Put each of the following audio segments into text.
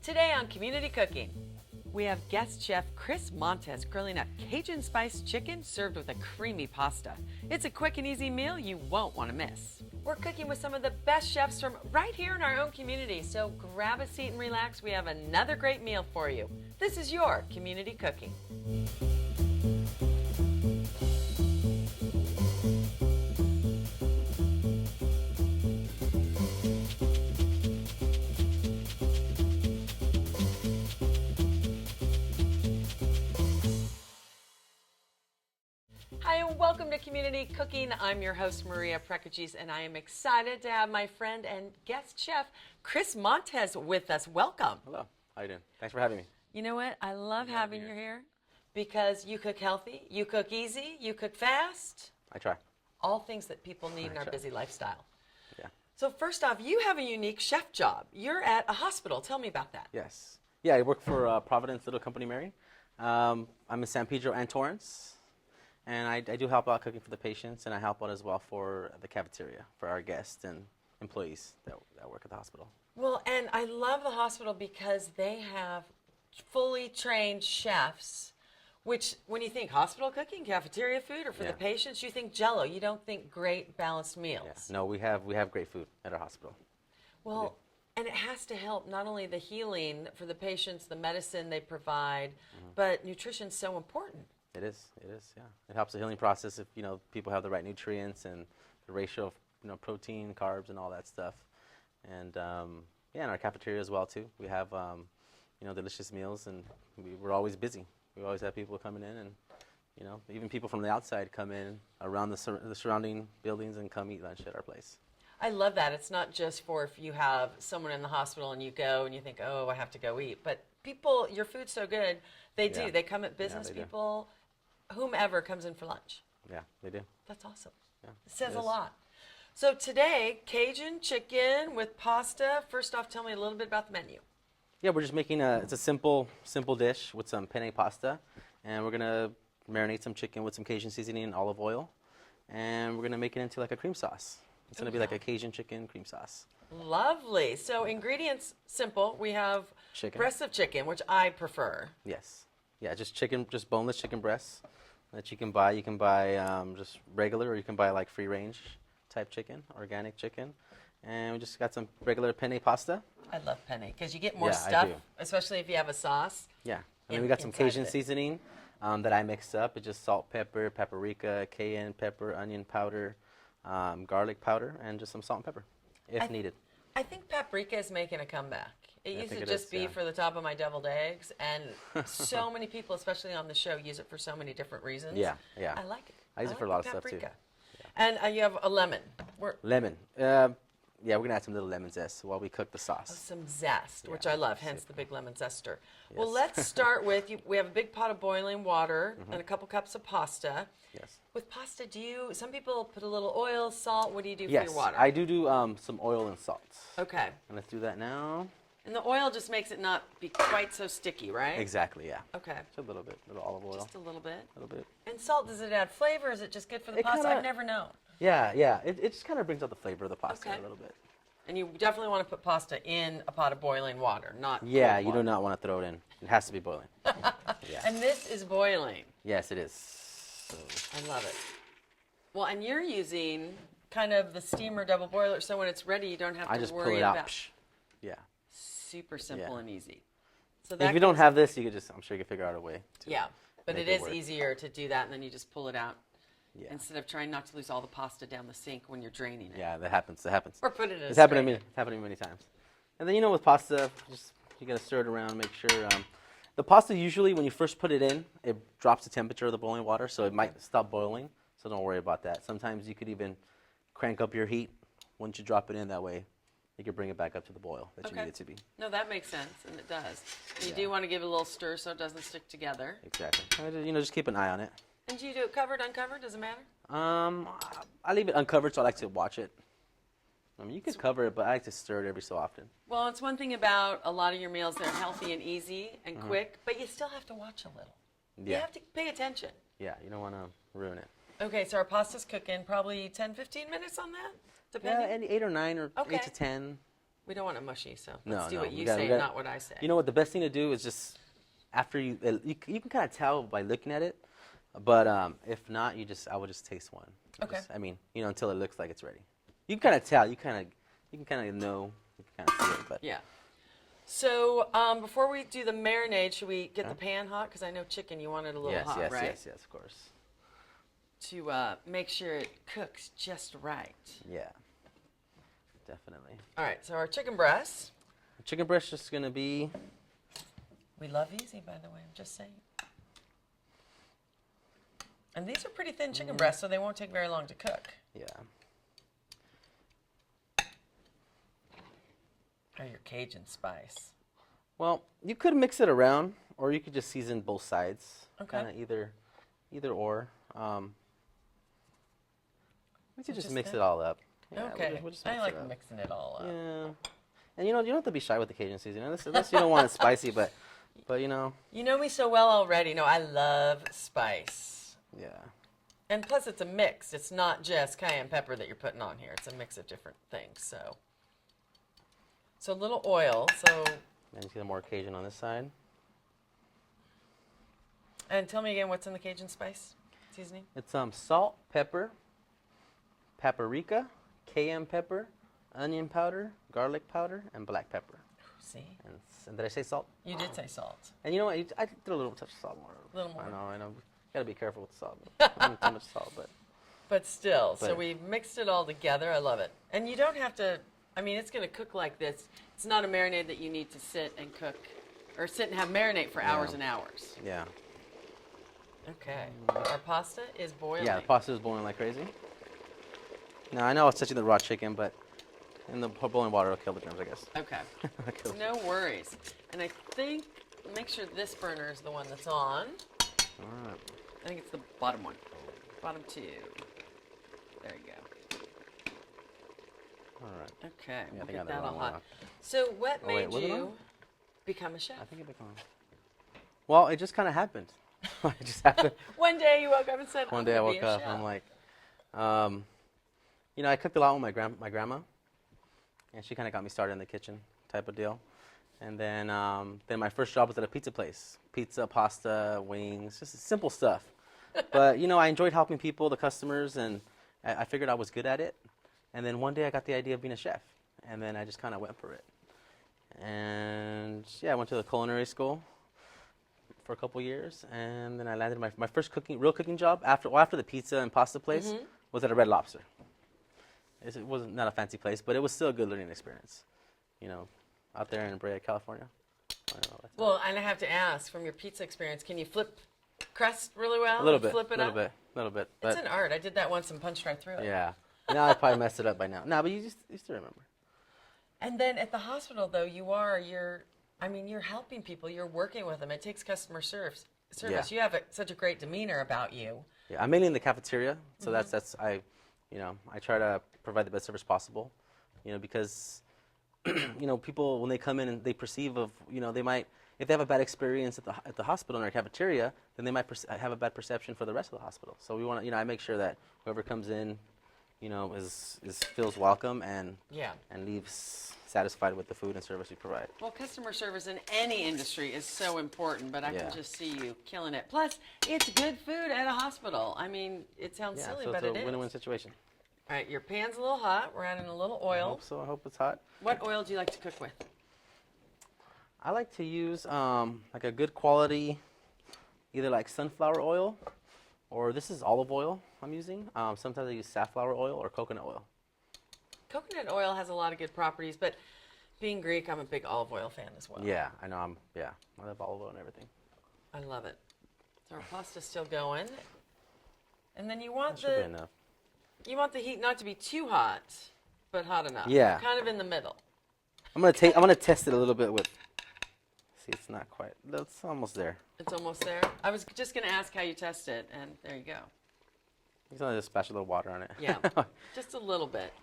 Today on Community Cooking, we have guest chef Chris Montez grilling up Cajun spiced chicken served with a creamy pasta. It's a quick and easy meal you won't want to miss. We're cooking with some of the best chefs from right here in our own community, so grab a seat and relax. We have another great meal for you. This is your Community Cooking. Hi, and welcome to Community Cooking. I'm your host, Maria Prekeges, and I am excited to have my friend and guest chef, Chris Montez, with us. Welcome. Hello. How you doing? Thanks for having me. You know what? I love having you here because you cook healthy, you cook easy, you cook fast. I try. All things that people need in our busy lifestyle. Yeah. So first off, you have a unique chef job. You're at a hospital. Tell me about that. Yes. Yeah, I work for Providence Little Company Mary. I'm in San Pedro and Torrance. And I do help out cooking for the patients, and I help out as well for the cafeteria, for our guests and employees that work at the hospital. Well, and I love the hospital because they have fully trained chefs, which when you think hospital cooking, cafeteria food, or for the patients, you think Jell-O. You don't think great balanced meals. Yeah. No, we have great food at our hospital. Well, and it has to help not only the healing for the patients, the medicine they provide, but nutrition's so important. It is, yeah. It helps the healing process if, people have the right nutrients and the ratio of, protein, carbs, and all that stuff. And, in our cafeteria as well, too. We have, delicious meals, and we're always busy. We always have people coming in, and, even people from the outside come in around the surrounding buildings and come eat lunch at our place. I love that. It's not just for if you have someone in the hospital and you go and you think, oh, I have to go eat. But people, your food's so good, they do. Yeah. They come at business people. Whomever comes in for lunch. Yeah, they do. That's awesome. Yeah, it says a lot. So today, Cajun chicken with pasta. First off, tell me a little bit about the menu. Yeah, we're just making it's a simple dish with some penne pasta, and we're gonna marinate some chicken with some Cajun seasoning and olive oil, and we're gonna make it into like a cream sauce. It's gonna be like a Cajun chicken cream sauce. Lovely. So ingredients simple. We have breasts of chicken, which I prefer. Yes. Yeah, just boneless chicken breasts that you can buy. You can buy just regular, or you can buy like free range type chicken, organic chicken. And we just got some regular penne pasta. I love penne because you get more stuff, especially if you have a sauce. Yeah, and then we got some Cajun seasoning that I mixed up. It's just salt, pepper, paprika, cayenne pepper, onion powder, garlic powder, and just some salt and pepper if needed. I think paprika is making a comeback. It used to just be for the top of my deviled eggs, and so many people, especially on the show, use it for so many different reasons. Yeah. I like it. I use it for a lot of stuff, too. Yeah. And you have a lemon. Lemon. Yeah, we're going to add some little lemon zest while we cook the sauce. Oh, some zest, which I love, hence the big lemon zester. Yes. Well, let's start with, we have a big pot of boiling water and a couple cups of pasta. Yes. With pasta, some people put a little oil, salt. What do you do for your water? I do some oil and salt. Okay. And let's do that now. And the oil just makes it not be quite so sticky, right? Exactly, yeah. Okay. Just a little bit, little olive oil. Just a little bit? A little bit. And salt, does it add flavor, or is it just good for the pasta? I've never known. Yeah. It just kind of brings out the flavor of the pasta a little bit. And you definitely want to put pasta in a pot of boiling water, not cold you water. do not want to throw it in. It has to be boiling. Yeah. And this is boiling. Yes, it is. So. I love it. Well, and you're using kind of the steamer double boiler, so when it's ready, you don't have to worry about. I just pull it out. Yeah. Super simple and easy. So if you don't have this, you could I'm sure you could figure out a way. But it is easier to do that, and then you just pull it out. Yeah. Instead of trying not to lose all the pasta down the sink when you're draining it. Yeah, that happens. Or put it in It's happened to me. It's happened to me many times. And then, with pasta, you got to stir it around, make sure. The pasta, usually, when you first put it in, it drops the temperature of the boiling water, so it might stop boiling. So don't worry about that. Sometimes you could even crank up your heat once you drop it in. That way, you can bring it back up to the boil that you need it to be. No, that makes sense, and it does. You do want to give it a little stir so it doesn't stick together. Exactly. Just keep an eye on it. And do you do it covered, uncovered? Does it matter? I leave it uncovered, so I like to watch it. You can cover it, but I like to stir it every so often. Well, it's one thing about a lot of your meals. They're healthy and easy and quick, but you still have to watch a little. Yeah. You have to pay attention. Yeah, you don't want to ruin it. Okay, so our pasta's cooking probably 10, 15 minutes on that, depending? Yeah, 8 or 9 or 8 to 10. We don't want it mushy, so No, let's do no, what we you gotta- say, we gotta- not what I say. You know what? The best thing to do is just after you can kind of tell by looking at it, but if not, I would just taste one. Okay. I mean, until it looks like it's ready. You can kind of tell. You can kind of know. You can kind of see it, but Yeah. So before we do the marinade, should we get the pan hot? Because I know chicken, you want it a little yes, hot, yes, right? yes, of course. To make sure it cooks just right. Yeah, definitely. All right, so our chicken breasts. Chicken breast is gonna be. We love easy, by the way, I'm just saying. And these are pretty thin chicken breasts, so they won't take very long to cook. Yeah. Or your Cajun spice. Well, you could mix it around, or you could just season both sides. Okay. Kind of either or. We could So just mix that? it all up. Yeah, Okay. we'll just I mix like it up. mixing it all up. Yeah. And you don't have to be shy with the Cajun seasoning, unless you don't want it spicy, but You know me so well already. No, I love spice. Yeah. And plus, it's a mix. It's not just cayenne pepper that you're putting on here. It's a mix of different things. So a little oil. And you see the more Cajun on this side. And tell me again, what's in the Cajun spice seasoning? It's salt, pepper, paprika, cayenne pepper, onion powder, garlic powder, and black pepper. See? And did I say salt? You did say salt. And you know what? I threw a little touch of salt more. A little more. I know. Gotta be careful with the salt. I don't too much salt, but. But still, so But- we've mixed it all together. I love it. And you don't have to, it's going to cook like this. It's not a marinade that you need to sit and cook or sit and have marinate for hours and hours. Yeah. Okay. Our pasta is boiling. Yeah, the pasta is boiling like crazy. Now, I know I was touching the raw chicken, but in the boiling water will kill the germs, I guess. Okay. Kill No worries. And I think, make sure this burner is the one that's on. All right. I think it's the bottom one. Bottom two. There you go. All right. Okay. Yeah, I We'll think I get got that the all wrong one hot. on. So what Oh, wait, made was it you on? become a chef? I think it became. Well, it just kind of happened. It just happened. One day you woke up and said, One I'm day I gonna be woke a up chef. and I'm like, I cooked a lot with my grandma, and she kind of got me started in the kitchen type of deal. And then my first job was at a pizza place. Pizza, pasta, wings, just simple stuff. But, I enjoyed helping people, the customers, and I figured I was good at it. And then one day I got the idea of being a chef, and then I just kind of went for it. And, I went to the culinary school for a couple years, and then I landed my first real cooking job after the pizza and pasta place was at a Red Lobster. It wasn't not a fancy place, but it was still a good learning experience, out there in Brea, California. Well, and I have to ask, from your pizza experience, can you flip crust really well? A little and bit, Flip it up? a little bit. It's But an art. I did that once and punched right through it. yeah, now I probably messed it up by now. No, but you still remember. And then at the hospital, though, you're helping people. You're working with them. It takes customer service. Yeah. You have such a great demeanor about you. Yeah, I'm mainly in the cafeteria, so that's I try to provide the best service possible, because people when they come in and they perceive of they might, if they have a bad experience at the hospital in our cafeteria, then they might have a bad perception for the rest of the hospital. So we want to I make sure that whoever comes in feels welcome and leaves satisfied with the food and service we provide. Well, customer service in any industry is so important, but I can just see you killing it. Plus, it's good food at a hospital. It sounds silly, so but it's it a is. win-win situation. All right, your pan's a little hot. We're adding a little I oil. hope so. I hope it's hot. What oil do you like to cook with? I like to use like a good quality, either like sunflower oil, or this is olive oil I'm using. Sometimes I use safflower oil or coconut oil. Coconut oil has a lot of good properties, but being Greek, I'm a big olive oil fan as well. Yeah, I know. I love olive oil and everything. I love it. So our pasta's still going. And then you want That should be enough. you want the heat not to be too hot, but hot enough. Yeah. Kind of in the middle. I'm gonna test it a little bit with. See, it's not quite. It's almost there. It's almost there. I was just going to ask how you test it, and there you go. You can just splash a little water on it. Yeah, just a little bit.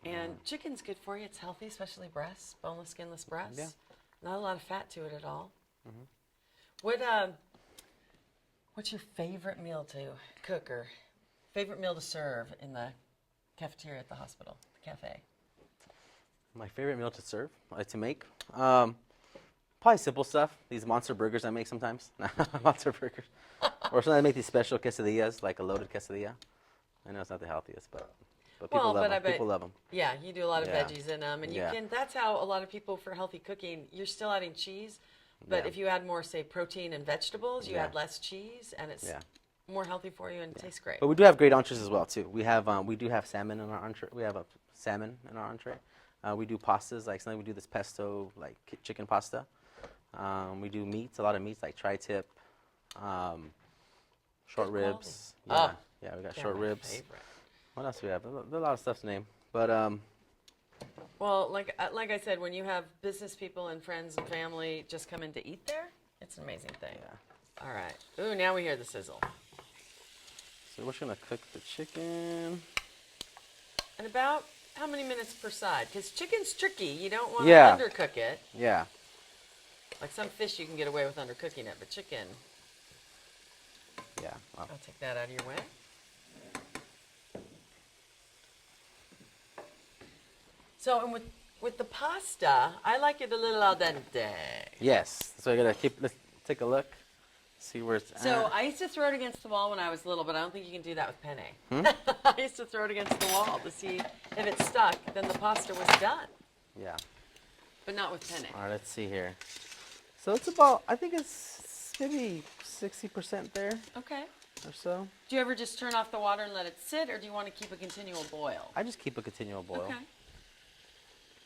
And chicken's good for you. It's healthy, especially breasts, boneless, skinless breasts. Yeah. Not a lot of fat to it at all. Mm-hmm. What's your favorite meal to cook or favorite meal to serve in the cafeteria at the hospital, the cafe? My favorite meal to serve, to make, probably simple stuff. These monster burgers I make sometimes. Monster burgers. Or sometimes I make these special quesadillas, like a loaded quesadilla. I know it's not the healthiest, but people love them. People love them. Yeah, you do a lot of Yeah. veggies in them, and you Yeah. can. That's how a lot of people for healthy cooking. You're still adding cheese, but Yeah. if you add more, say, protein and vegetables, you Yeah. add less cheese, and it's Yeah. more healthy for you and it tastes great. But we do have great entrees as well too. We do have salmon in our entree. We have a salmon in our entree. We do pastas, like sometimes we do this pesto, like chicken pasta. We do meats, a lot of meats like tri-tip, short Good ribs. quality. Yeah, we got They're short my ribs. favorite. What else do we have? There's a lot of stuff to name. But Well, like I said, when you have business people and friends and family just come in to eat there, it's an amazing thing. yeah. All right. Ooh, now we hear the sizzle. So we're just gonna cook the chicken. And about how many minutes per side? Because chicken's tricky. You don't want to Yeah. undercook it. Yeah. Like some fish, you can get away with undercooking it, but chicken, Yeah. Well, I'll take that out of your way. So, and with the pasta, I like it a little al dente. yes. So we're gonna let's take a look. See where it's So at. I used to throw it against the wall when I was little, but I don't think you can do that with penne. Hmm? I used to throw it against the wall to see if it stuck. Then the pasta was done, Yeah. but not with penne. All right, let's see here. So it's about, I think it's maybe 60% there Okay. or so. Do you ever just turn off the water and let it sit, or do you want to keep a continual boil? I just keep a continual boil. Okay.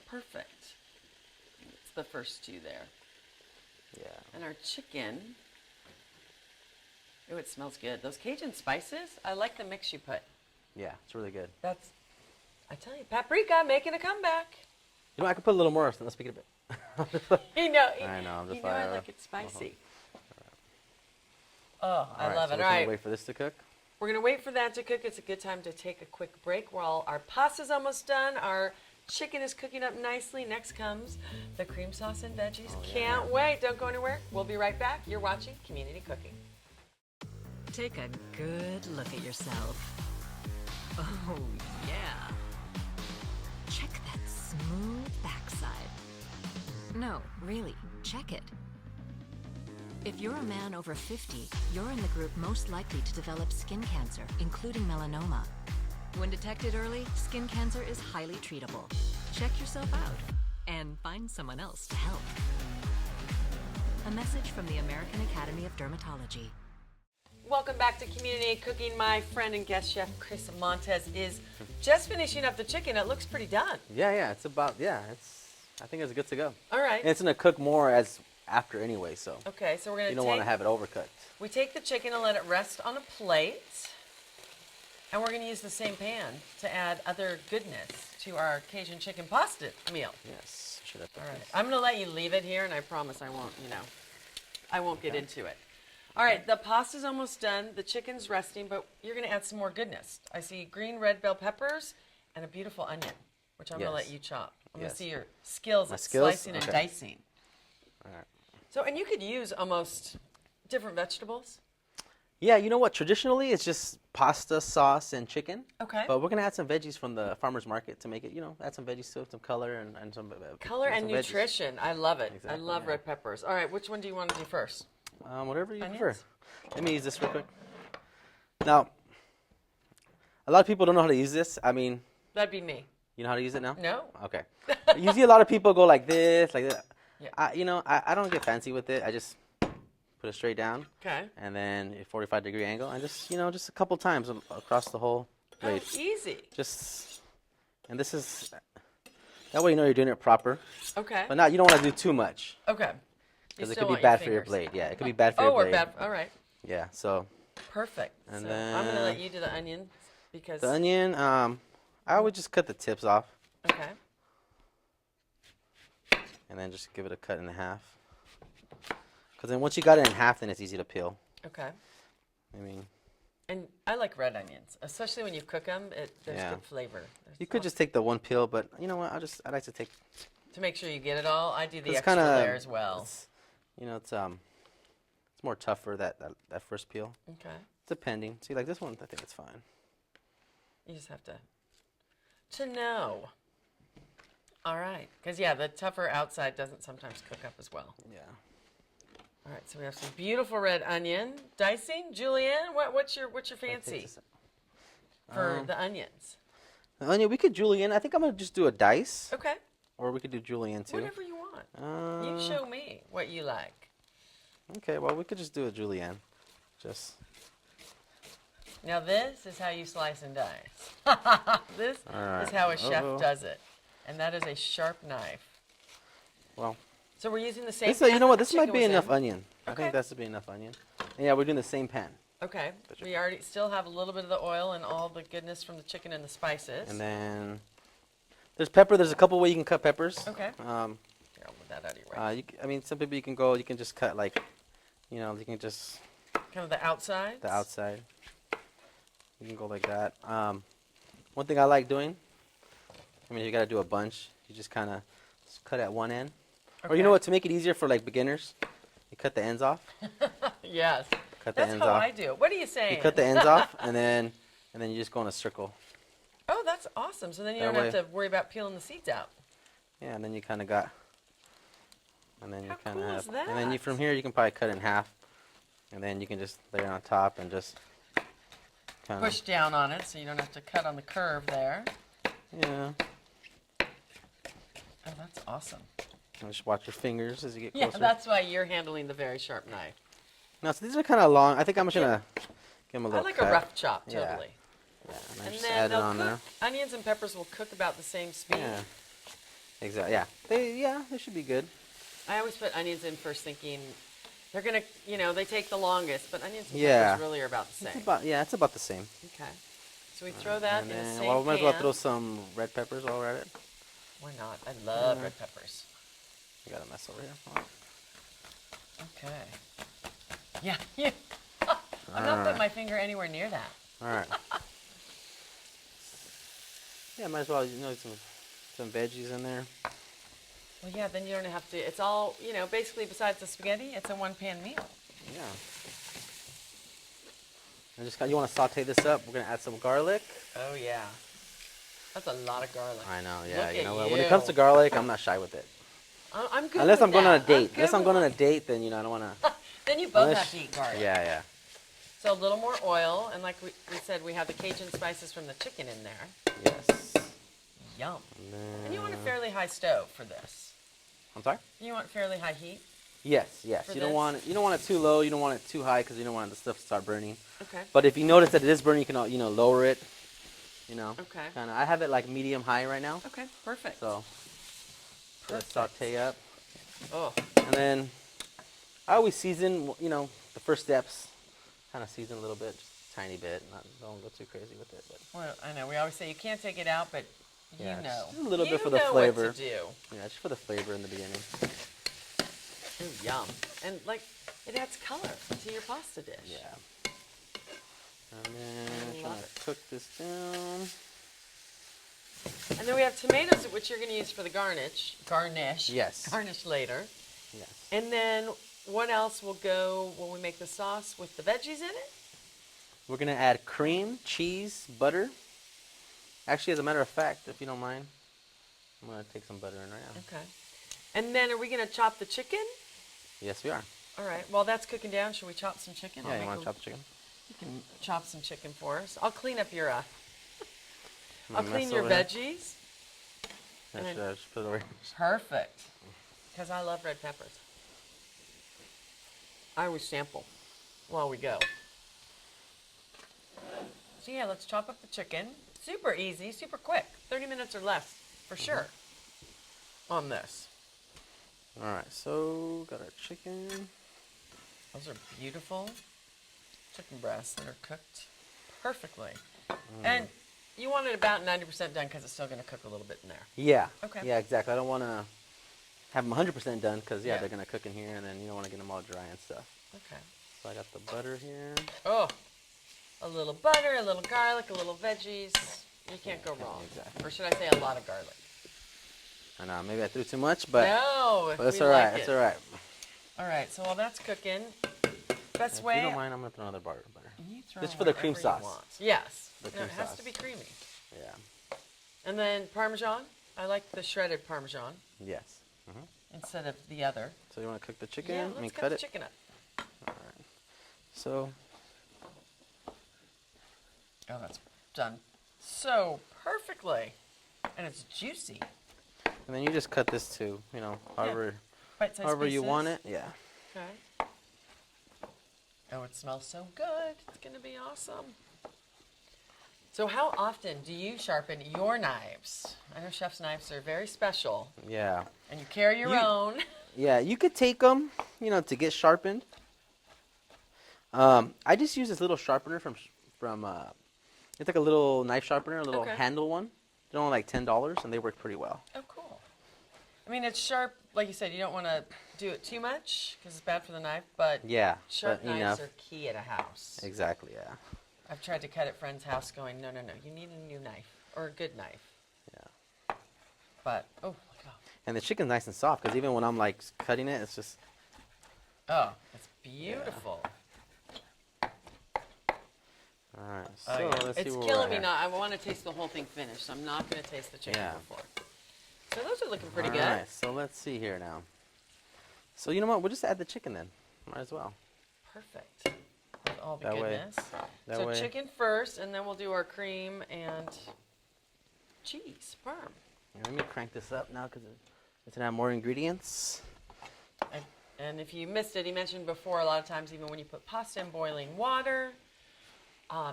Perfect. It's the first two there. Yeah. And our chicken. Oh, it smells good. Those Cajun spices, I like the mix you put. Yeah, it's really good. That's, I tell you, paprika making a comeback. You know, I could put a little more, so let's speak a bit. You know, I know, I'm just I like, like it spicy. Oh, I love so it. we're All gonna right. wait for this to cook. We're going to wait for that to cook. It's a good time to take a quick break while our pasta's almost done. Our chicken is cooking up nicely. Next comes the cream sauce and veggies. Oh, yeah. Can't wait. Don't go anywhere. We'll be right back. You're watching Community Cooking. Take a good look at yourself. Oh, yeah. Check that smooth backside. No, really, check it. If you're a man over 50, you're in the group most likely to develop skin cancer, including melanoma. When detected early, skin cancer is highly treatable. Check yourself out and find someone else to help. A message from the American Academy of Dermatology. Welcome back to Community Cooking. My friend and guest chef, Chris Montez, is just finishing up the chicken. It looks pretty done. Yeah, it's about, I think it's good to go. All right. And it's going to cook more as after anyway, so Okay, so we're going you to don't want to have it overcooked. We take the chicken and let it rest on a plate. And we're going to use the same pan to add other goodness to our Cajun chicken pasta meal. Yes, should have put All right. this. I'm going to let you leave it here, and I promise I won't get into it. All right, the pasta's almost done. The chicken's resting, but you're going to add some more goodness. I see green red bell peppers and a beautiful onion, which I'm going to Yes. let you chop. I'm going Yes. to see your skills My at skills? slicing and Okay. dicing. All right. So, and you could use almost different vegetables. Yeah, you know what? Traditionally, it's just pasta, sauce, and chicken. Okay. But we're going to add some veggies from the farmer's market to make it, add some veggies to it, some color and some Color and some veggies. nutrition. I love it. Exactly, I love yeah. red peppers. All right, which one do you want to do first? Whatever you Onions? prefer. Let me use this real quick. Now, a lot of people don't know how to use this. I mean, That'd be me. you know how to use it now? No? Okay. Usually a lot of people go like this, like that. Yeah. I don't get fancy with it. I just put it straight down. Okay. And then a 45-degree angle, and just a couple times across the whole blade. Oh, easy. And this is, that way you're doing it proper. Okay. But you don't want to do too much, Okay. because You it still could be want bad for your fingers. blade. Yeah, it could be bad for your Oh, or blade. bad. All right. Yeah, so Perfect. And So I'm going to then- let you do the onion because. the onion, I would just cut the tips off, Okay. and then just give it a cut in half. Because then once you got it in half, then it's easy to peel. Okay. I mean, And I like red onions, especially when you cook them. There's Yeah. good flavor. you could just take the one peel, but you know what? I like to take. To make sure you get it all, I do the It's extra kinda- layer as well. It's more tougher that first peel, Okay. depending. See, like this one, I think it's fine. You just have to know. All right. Because, yeah, the tougher outside doesn't sometimes cook up as well. Yeah. All right, so we have some beautiful red onion. Dicing? Julianne, what's your fancy for the onions? The onion, we could julienne. I think I'm going to just do a dice. Okay. Or we could do julienne, too. Whatever you want. You show me what you like. Okay, well, we could just do a julienne. Just... Now, this is how you slice and dice. This is how a chef does it. And that is a sharp knife. Well... So we're using the same This, pan you know what? that This the might chicken be was enough in. onion. I Okay. think that's to be enough onion. And yeah, we're doing the same pan. Okay. We already still have a little bit of the oil and all the goodness from the chicken and the spices. And then there's pepper. There's a couple ways you can cut peppers. Okay. Here, I'll move that out of your way. I mean, some people you can just cut like, you can just Kind of the outside. the outside. You can go like that. One thing I like doing, I mean, you got to do a bunch. You just kind of cut at one end. Or you know what? To make it easier for like beginners, you cut the ends off. Yes. Cut the That's ends how off. I do. What are you saying? You cut the ends off, and then you just go in a circle. Oh, that's awesome. So then you That don't have way- to worry about peeling the seeds out. Yeah, and then you kind of got, and then you How kind of cool have, is that? and then from here you can probably cut it in half, and then you can just lay it on top and just kind of Push down on it so you don't have to cut on the curve there. yeah. Oh, that's awesome. And just watch your fingers as you get Yeah, closer. that's why you're handling the very sharp knife. No, so these are kind of long. I think I'm just gonna give them a I little like cut. a rough chop, Yeah. totally. Yeah, and, And just then add it they'll on cook. there. Onions and peppers will cook about the same speed. Yeah. Exactly. Yeah. They should be good. I always put onions in first thinking they're going to, they take the longest, but onions and Yeah. peppers really are about the same. It's about the same. Okay. So we throw that And in the then, same well, we might as well pan. throw some red peppers while we're at it. Why not? I love red peppers. You got a mess over here. Okay. Yeah. I'm not putting my finger anywhere near that. All right. Yeah, might as well, some veggies in there. Well, yeah, then you don't have to. It's all, basically besides the spaghetti, it's a one-pan meal. Yeah. And you want to saute this up. We're going to add some garlic. Oh, yeah. That's a lot of garlic. I know, yeah. Look You at know what? When it comes to you. garlic, I'm not shy with it. I'm good Unless with I'm going on a that. date. good Unless I'm with going on a that. date, then, I don't want to. Then you both have to eat garlic. Yeah. So a little more oil, and like we said, we have the Cajun spices from the chicken in there. Yes. Yum. And you want a fairly high stove for this. I'm sorry? You want fairly high heat? Yes. For You this? don't want it too low. You don't want it too high because you don't want the stuff to start burning. Okay. But if you notice that it is burning, you can, lower it. Okay. Kind of. I have it like medium high right now. Okay, perfect. So let it Perfect. saute up. Oh, And then I always season, the first steps. Kind of season a little bit, just a tiny bit. Don't go too crazy with it. But well, I know. We always say you can't take it out, but yeah, you know. just a little You bit for the know flavor. What to do. Yeah, just for the flavor in the beginning. Ooh, yum. And it adds color to your pasta dish. Yeah. And then I trying love to cook this down. And then we have tomatoes, which you're going to use for the garnish. Yes. Garnish later. Yes. And then what else will go when we make the sauce with the veggies in it? We're gonna add cream, cheese, butter. Actually, as a matter of fact, if you don't mind, I'm gonna take some butter in right now. Okay. And then are we going to chop the chicken? Yes, we are. All right. While that's cooking down, should we chop some chicken? Yeah, you want to chop the chicken? You can chop some chicken for us. I'll clean up your. I'm I'll gonna clean mess your over here. veggies. Yeah, and- should I just put it over here? Perfect. Because I love red peppers. I always sample while we go. So yeah, let's chop up the chicken. Super easy, super quick. 30 minutes or less, for sure, on this. All right, so got our chicken. Those are beautiful chicken breasts that are cooked perfectly. And you want it about 90% done because it's still going to cook a little bit in there. Yeah. Okay. Yeah, exactly. I don't want to have them 100% done because, yeah, Yeah. they're going to cook in here, and then you don't want to get them all dry and stuff. Okay. So I got the butter here. Oh, a little butter, a little garlic, a little veggies. You can't go Yeah, wrong. exactly. Or should I say a lot of garlic? I know, maybe I threw too much, but, No, but it's we all right. like It's it. all right. All right, so while that's cooking, best If way. you don't mind, I'm going to throw another butter. You throw This is for the cream whatever you sauce. want. Yes. The No, cream it has sauce. to be creamy. Yeah. And then Parmesan? I like the shredded Parmesan Yes. instead of the other. So you want to cook the chicken? Yeah, I mean, let's cut cut the it. chicken up. All right. So, Oh, that's done so perfectly. And it's juicy. and then you just cut this to, you know, however, Bite-sized however you want pieces. it. Yeah. Okay. Oh, it smells so good. It's going to be awesome. So how often do you sharpen your knives? I know chef's knives are very special, Yeah. and you carry your own. Yeah, you could take them, you know, to get sharpened. I just use this little sharpener from it's like a little knife sharpener, a little Okay. handle one. They're only like $10, and they work pretty well. Oh, cool. I mean, it's sharp. Like you said, you don't want to do it too much because it's bad for the knife, but Yeah, sharp but knives enough. are key at a house. Exactly. Yeah. I've tried to cut at friends' house going, no, you need a new knife or a good knife. Yeah. But, oh, look at that. And the chicken's nice and soft because even when I'm like cutting it, it's just. Oh, it's beautiful. All right. Oh, So yeah. let's see It's where killing we're me at now. I want to taste the whole thing finished, so I'm not going to taste the chicken Yeah. before. So those are looking pretty All good. right. So let's see here now. So you know what? We'll just add the chicken then. Might as well. Perfect. With all the That way- goodness. that So way- chicken first, and then we'll do our cream and cheese, parm. Yeah, let me crank this up now because it's gonna have more ingredients. And if you missed it, he mentioned before, a lot of times even when you put pasta in boiling water,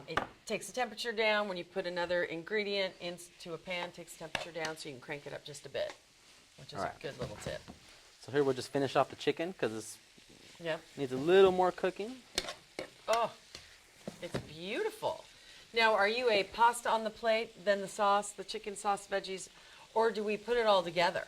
it takes the temperature down. When you put another ingredient into a pan, it takes the temperature down so you can crank it up just a bit, which is All right. a good little tip. So here we'll just finish off the chicken because it Yep. needs a little more cooking. Oh, it's beautiful. Now, are you a pasta on the plate, then the sauce, the chicken sauce, veggies, or do we put it all together?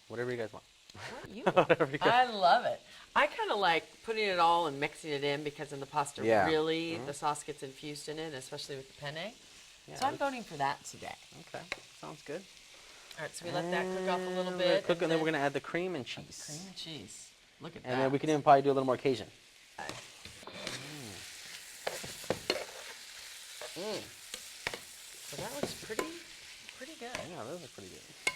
Whatever you guys want. What you Whatever you I love it. I kind of like putting it all and mixing it in because in the pasta, Yeah. really, the sauce gets infused in it, especially with the penne. Yeah, So I'm voting for that today. Okay, sounds good. All right, so we let that cook off a little And bit. let it cook, and then we're gonna add the cream and cheese. cream and cheese. Look at that. And then we can even probably do a little more Cajun. So that looks pretty good. Yeah, those are pretty good.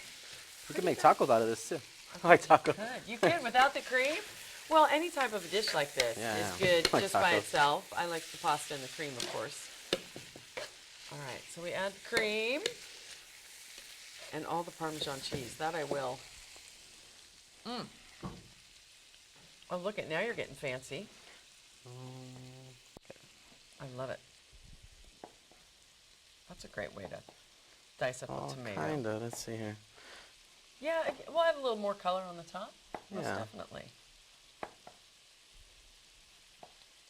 We could make tacos out of this too. I like tacos. Good. You could without the cream. Well, any type of a dish like this Yeah, is yeah. good Like just by tacos. itself. I like the pasta and the cream, of course. All right, so we add the cream and all the Parmesan cheese. That I will. Oh, look at now you're getting fancy. I love it. That's a great way to dice up Oh, a tomato. kinda. Let's see here. Yeah, we'll add a little more color on the top. Most Yeah. definitely.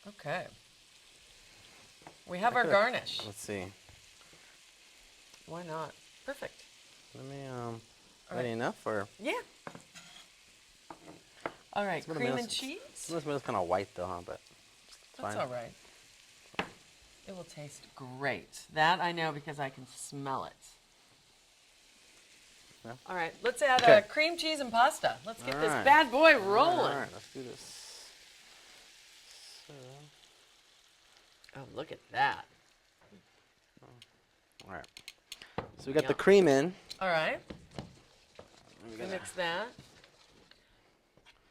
Okay. We have our garnish. Let's see. Why not? Perfect. Let me right. ready enough or Yeah. All right, Some of the cream meals- and cheese. some of this kind of white though, huh? But it's That's fine. all right. It will taste great. That I know because I can smell it. Yeah. All right, let's add Okay. cream cheese and pasta. Let's get All this right. bad boy rolling. All right, let's do this. So, Oh, look at that. all right. So we got the Yum. cream in. All right, We we gotta- mix that.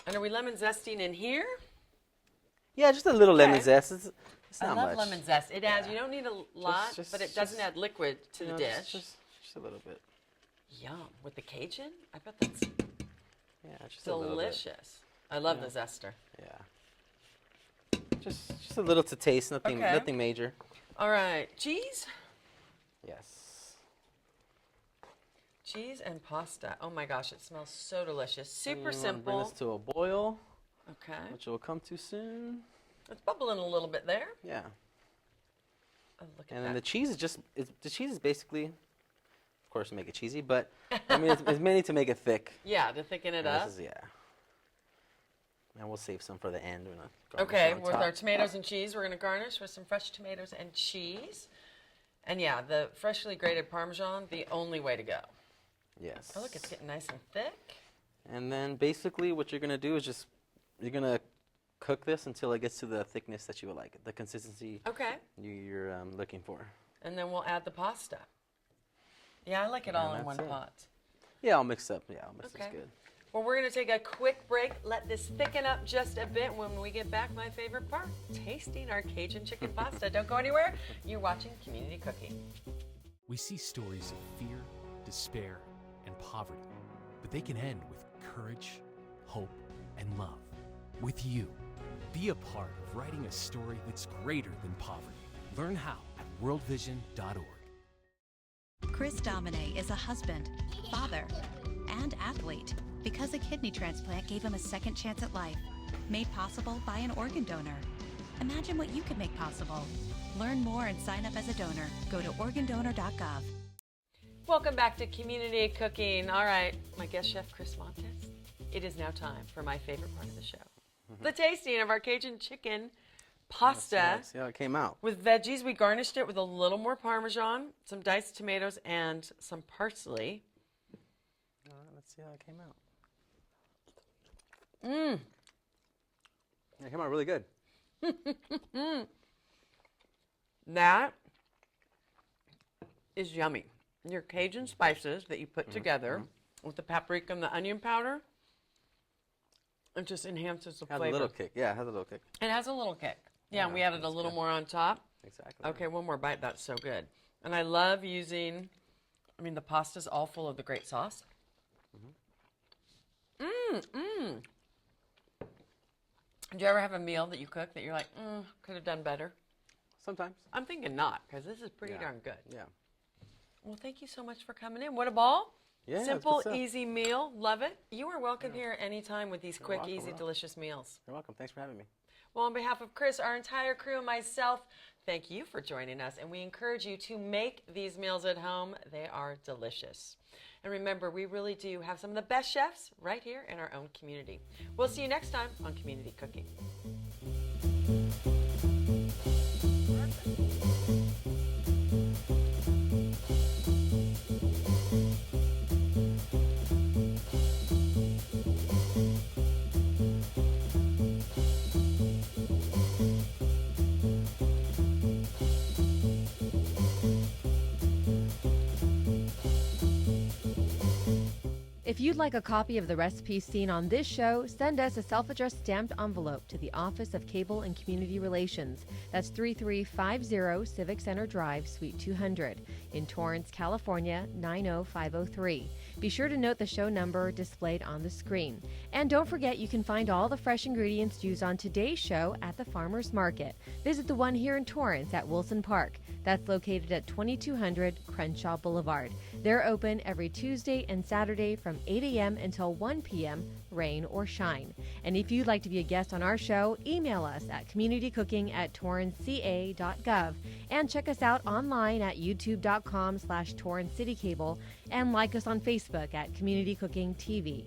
And are we lemon zesting in here? Yeah, just a little lemon Okay. zest. It's I not love much. lemon zest. It adds, you don't need a lot, just- but it doesn't just- add liquid to You the know, dish. Just a little bit. Yum. With the Cajun? I bet that's Yeah, just a little bit. delicious. I love Yeah. the zester. Yeah. Just a little to taste. Nothing Okay. nothing major. All right, cheese? Yes. Cheese and pasta. Oh my gosh, it smells so delicious. Super You wanna simple. Bring this to a boil, Okay. which will come too soon. It's bubbling a little bit there. Yeah. Oh, look at And then that. the cheese is the cheese is basically, of course, to make it cheesy, but I mean it's mainly to make it thick. Yeah, to thicken it And up. this is, yeah. And we'll save some for the end. We're gonna garnish Okay, on with top. our tomatoes and cheese, we're going to garnish with some fresh tomatoes and cheese. And yeah, the freshly grated Parmesan, the only way to go. Yes. Oh, look, it's getting nice and thick. And then basically what you're gonna do is you're gonna cook this until it gets to the thickness that you would like, the consistency Okay, you're looking for. and then we'll add the pasta. Yeah, I like it all in that's one it. pot. Yeah, I'll mix up. Yeah, I'll mix Okay. this good. Well, we're going to take a quick break, let this thicken up just a bit. When we get back, my favorite part, tasting our Cajun chicken pasta. Don't go anywhere. You're watching Community Cooking. We see stories of fear, despair, and poverty, but they can end with courage, hope, and love. With you, be a part of writing a story that's greater than poverty. Learn how at worldvision.org. Chris Domine is a husband, father, and athlete because a kidney transplant gave him a second chance at life, made possible by an organ donor. Imagine what you could make possible. Learn more and sign up as a donor. Go to organdonor.gov. Welcome back to Community Cooking. All right, my guest chef, Chris Montez. It is now time for my favorite part of the show. The tasting of our Cajun chicken pasta. Let's see how it came out. With veggies, we garnished it with a little more Parmesan, some diced tomatoes, and some parsley. All right, let's see how it came out. It came out really good. That is yummy. Your Cajun spices that you put together with the paprika and the onion powder, it just enhances the Has flavor. a little kick. Yeah, it has a little kick. It has a little kick. Yeah, and we added a that's little good. more on top. Exactly. Okay, one more bite. That's so good. And I love using, the pasta's all full of the great sauce. Do you ever have a meal that you cook that you're like, could have done better? Sometimes. I'm thinking not, because this is pretty Yeah. darn good. Yeah. Well, thank you so much for coming in. What a ball. Yeah, it's Simple, good stuff. easy meal. Love it. You are welcome here anytime with these quick, welcome, easy, bro. delicious meals. You're welcome. Thanks for having me. Well, on behalf of Chris, our entire crew, and myself, thank you for joining us. And we encourage you to make these meals at home. They are delicious. And remember, we really do have some of the best chefs right here in our own community. We'll see you next time on Community Cooking. If you'd like a copy of the recipes seen on this show, send us a self-addressed stamped envelope to the Office of Cable and Community Relations. That's 3350 Civic Center Drive, Suite 200, in Torrance, California, 90503. Be sure to note the show number displayed on the screen. And don't forget, you can find all the fresh ingredients used on today's show at the Farmers Market. Visit the one here in Torrance at Wilson Park. That's located at 2200 Crenshaw Boulevard. They're open every Tuesday and Saturday from 8 a.m. until 1 p.m., rain or shine. And if you'd like to be a guest on our show, email us at communitycooking@torranceca.gov and check us out online at youtube.com/TorranceCityCable and like us on Facebook at Community Cooking TV.